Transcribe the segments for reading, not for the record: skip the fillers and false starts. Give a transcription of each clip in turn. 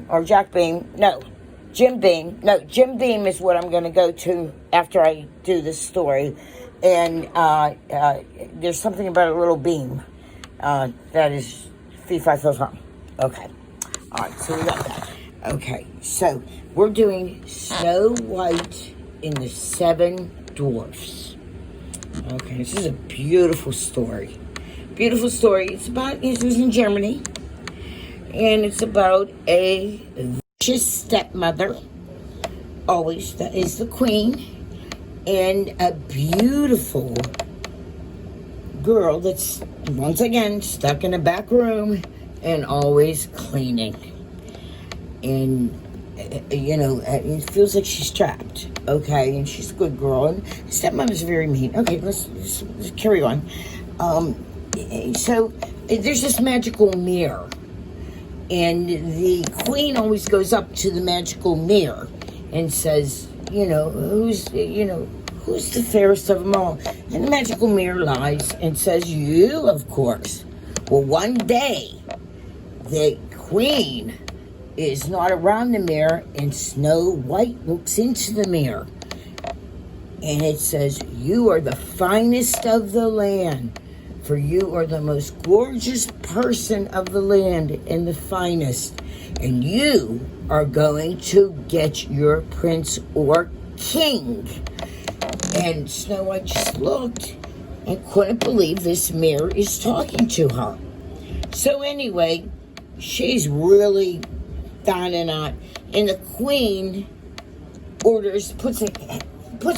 or Jack Beam. No, Jim Beam. No, Jim Beam is what I'm going to go to after I do this story. And there's something about a little beam that is fee, fi, fo, fum. Okay. All right, so we got that. Okay, so we're doing Snow White in the Seven Dwarfs. Okay, this is a beautiful story. Beautiful story. It was in Germany. And it's about a vicious stepmother, always, that is the queen, and a beautiful girl that's, once again, stuck in a back room and always cleaning. And, it feels like she's trapped, okay? And she's a good girl, and stepmother's very mean. Okay, let's carry on. So, there's this magical mirror. And the queen always goes up to the magical mirror and says, who's the fairest of them all? And the magical mirror lies and says, you, of course. Well, one day, the queen is not around the mirror, and Snow White looks into the mirror. And it says, you are the finest of the land. For you are the most gorgeous person of the land and the finest. And you are going to get your prince or king. And Snow White just looked and couldn't believe this mirror is talking to her. So anyway, she's really down and out. And the queen puts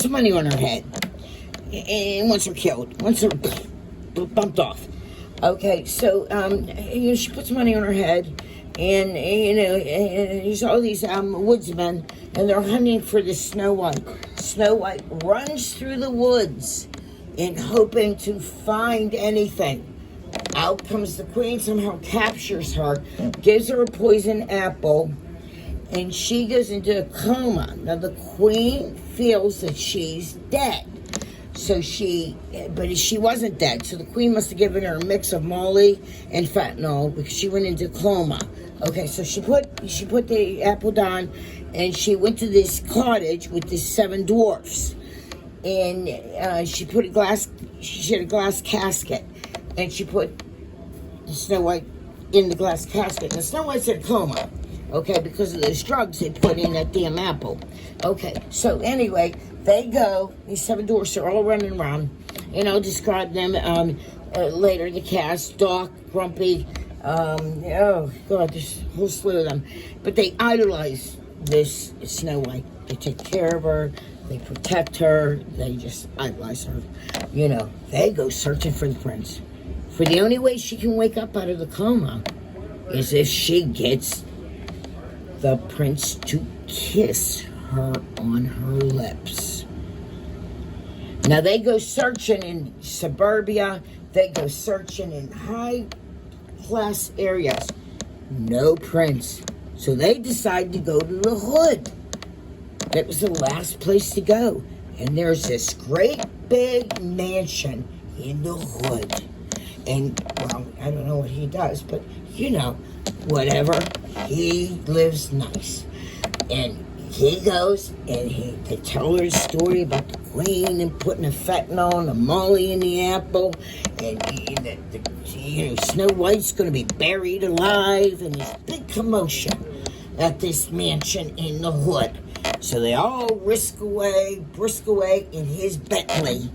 money on her head. And wants her killed. Wants her bumped off. Okay, so she puts money on her head, and there's all these woodsmen, and they're hunting for the Snow White. Snow White runs through the woods in hoping to find anything. Out comes the queen, somehow captures her, gives her a poison apple, and she goes into a coma. Now the queen feels that she's dead. But she wasn't dead. So the queen must have given her a mix of Molly and fentanyl because she went into coma. Okay, so she put the apple down, and she went to this cottage with the seven dwarfs, and she had a glass casket, and she put the Snow White in the glass casket. And Snow White's in a coma. Okay, because of those drugs they put in that damn apple. Okay, so anyway, they go, these seven dwarfs are all running around, and I'll describe them later, the cast, Doc, Grumpy, oh God, there's a whole slew of them. But they idolize this Snow White. They take care of her, they protect her, they just idolize her. They go searching for the prince. For the only way she can wake up out of the coma is if she gets the prince to kiss her on her lips. Now they go searching in suburbia, they go searching in high class areas. No prince. So they decide to go to the hood. That was the last place to go. And there's this great big mansion in the hood. And, well, I don't know what he does, but, whatever. He lives nice. And he goes, and they tell her a story about the queen and putting a fentanyl and a Molly in the apple. And, Snow White's going to be buried alive. And this big commotion at this mansion in the hood. So they all brisk away in his Bentley.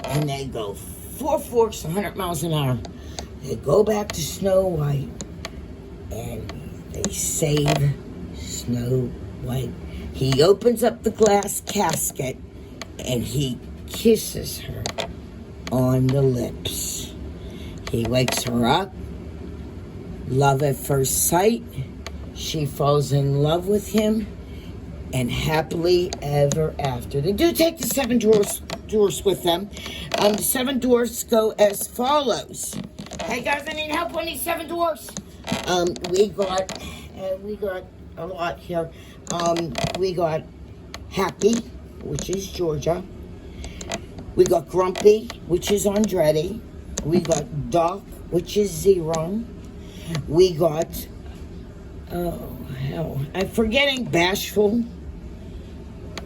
And they go 4 forks, 100 miles an hour. They go back to Snow White, and they save Snow White. He opens up the glass casket, and he kisses her on the lips. He wakes her up. Love at first sight. She falls in love with him, and happily ever after. They do take the seven dwarfs with them. The seven dwarfs go as follows. Hey guys, I need help on these seven dwarfs. We got a lot here. We got Happy, which is Georgia. We got Grumpy, which is Andretti. We got Doc, which is Zero. We got Oh, hell. I'm forgetting Bashful,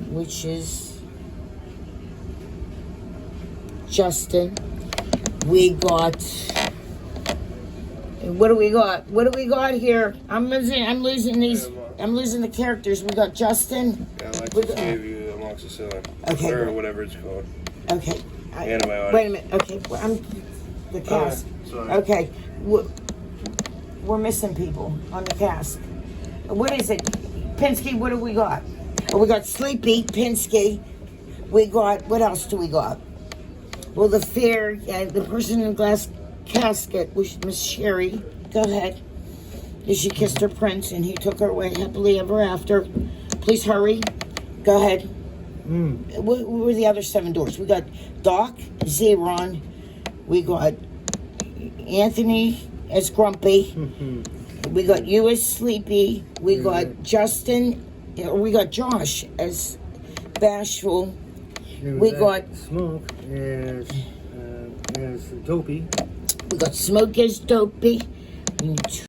which is Justin. We got... What do we got? What do we got here? I'm losing these. I'm losing the characters. We got Justin. Yeah, Alexis gave you amoxicillin. Okay. Or whatever it's called. Okay. Antibiotic. Wait a minute. Okay. Well, I'm the cast. Sorry. Okay. We're missing people on the cast. What is it? Pinsky, what do we got? Oh, we got Sleepy, Pinsky. We got, what else do we got? Well, the the person in the glass casket was Miss Sherry. Go ahead. She kissed her prince and he took her away happily ever after. Please hurry. Go ahead. What were the other 7 doors? We got Doc, Zeron. We got Anthony as Grumpy. We got you as Sleepy. We got Justin. We got Josh as Bashful. We got Smoke as Dopey. We got Smoke as Dopey.